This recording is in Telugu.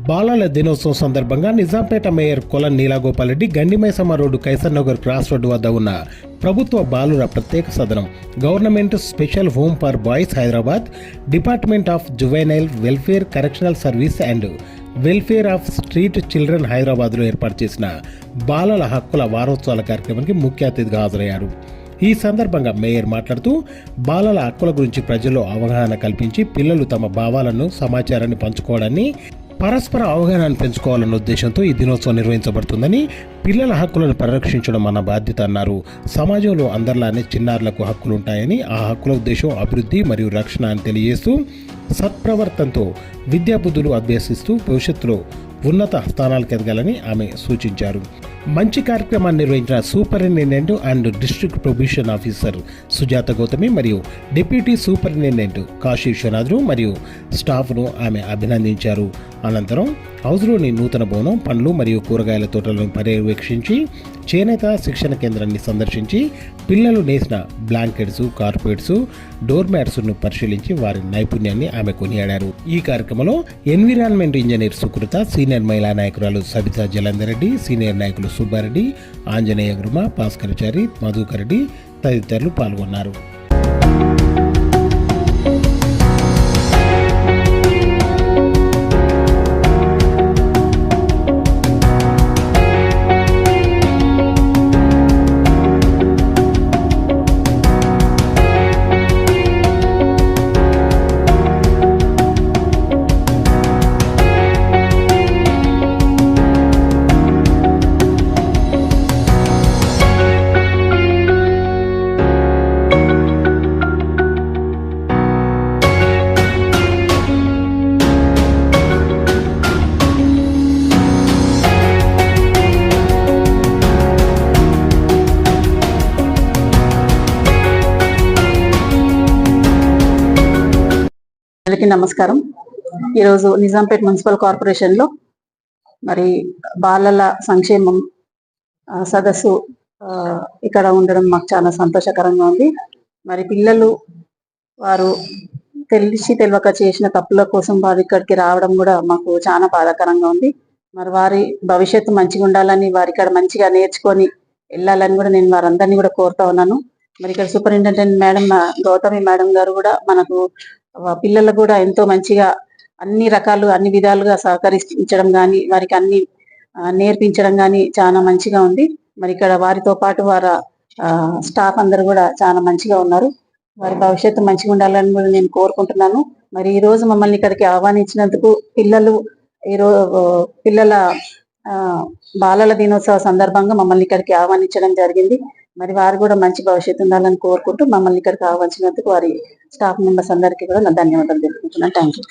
బాలల దినోత్సవం సందర్భంగా Nizampet mayor Kolan Neela Gopal Reddy Gandimaisamma road Kaiser Nagar cross road వద్ద ఉన్న ప్రభుత్వ బాలుర ప్రత్యేక సదనం government special home for boys Hyderabad, department of juvenile welfare, correctional service and welfare of street children హైదరాబాద్లో ఏర్పాటు చేసిన బాలల హక్కుల వారోత్సవాల కార్యక్రమానికి ముఖ్య అతిథిగా హాజరయ్యారు. ఈ సందర్భంగా మేయర్ మాట్లాడుతూ బాలల హక్కుల గురించి ప్రజల్లో అవగాహన కల్పించి పిల్లలు తమ భావాలను, సమాచారాన్ని పంచుకోవడాన్ని, పరస్పర అవగాహనను పెంచుకోవాలన్న ఉద్దేశంతో ఈ దినోత్సవం నిర్వహించబడుతుందని, పిల్లల హక్కులను పరిరక్షించడం మన బాధ్యత అన్నారు. సమాజంలో అందరిలానే చిన్నారులకు హక్కులు ఉంటాయని, ఆ హక్కుల ఉద్దేశం అభివృద్ధి మరియు రక్షణ అని తెలియజేస్తూ సత్ప్రవర్తనతో విద్యాబుద్ధులు అభ్యసిస్తూ భవిష్యత్తులో ఉన్నత స్థానాలకు ఎదగాలని ఆమె సూచించారు. మంచి కార్యక్రమాన్ని నిర్వహించిన superintendent and district probation officer Sujatha Gautami మరియు డిప్యూటీ సూపరింటెండెంట్ కాశీ విశ్వనాథులు మరియు స్టాఫ్ను ఆమె అభినందించారు. అనంతరం హౌస్లోని నూతన భవనం, పండ్లు మరియు కూరగాయల తోటలను పర్యవేక్షించి చేనేత శిక్షణ కేంద్రాన్ని సందర్శించి పిల్లలు నేసిన బ్లాంకెట్స్, కార్పెట్స్, డోర్ మ్యాట్స్ను పరిశీలించి వారి నైపుణ్యాన్ని ఆమె కొనియాడారు. ఈ కార్యక్రమంలో ఎన్విరాన్మెంట్ ఇంజనీర్ సుకృత, సీనియర్ మహిళా నాయకురాలు సబితా జలంధర్ రెడ్డి, సీనియర్ నాయకులు సుబ్బారెడ్డి, ఆంజనేయ గురుమ, భాస్కరచారి, మధుకర్ రెడ్డి తదితరులు పాల్గొన్నారు. అందరికీ నమస్కారం. ఈరోజు నిజాంపేట్ మున్సిపల్ కార్పొరేషన్లో మరి బాలల సంక్షేమం సదస్సు ఇక్కడ ఉండడం మాకు చాలా సంతోషకరంగా ఉంది. మరి పిల్లలు వారు తెలియక చేసిన తప్పుల కోసం వారు ఇక్కడికి రావడం కూడా మాకు చాలా బాధాకరంగా ఉంది. మరి వారి భవిష్యత్తు మంచిగా ఉండాలని, వారి ఇక్కడ మంచిగా నేర్చుకొని వెళ్ళాలని కూడా నేను వారందరినీ కూడా కోరుతా ఉన్నాను. మరి ఇక్కడ సూపరింటెండెంట్ మేడం గౌతమి మేడం గారు కూడా మనకు పిల్లలకు కూడా ఎంతో మంచిగా అన్ని విధాలుగా సహకరించడం కానీ, వారికి అన్ని నేర్పించడం కానీ చాలా మంచిగా ఉంది. మరి ఇక్కడ వారితో పాటు వారి స్టాఫ్ అందరూ కూడా చాలా మంచిగా ఉన్నారు. వారి భవిష్యత్తు మంచిగా ఉండాలని కూడా నేను కోరుకుంటున్నాను. మరి ఈ రోజు మమ్మల్ని ఇక్కడికి ఆహ్వానించినందుకు పిల్లల బాలల దినోత్సవ సందర్భంగా మమ్మల్ని ఇక్కడికి ఆహ్వానించడం జరిగింది. మరి వారు కూడా మంచి భవిష్యత్తు ఉండాలని కోరుకుంటూ మమ్మల్ని ఇక్కడికి ఆహ్వానించినందుకు వారి స్టాఫ్ మెంబర్స్ అందరికీ కూడా నా ధన్యవాదాలు తెలుపుకుంటున్నాను. Thank you.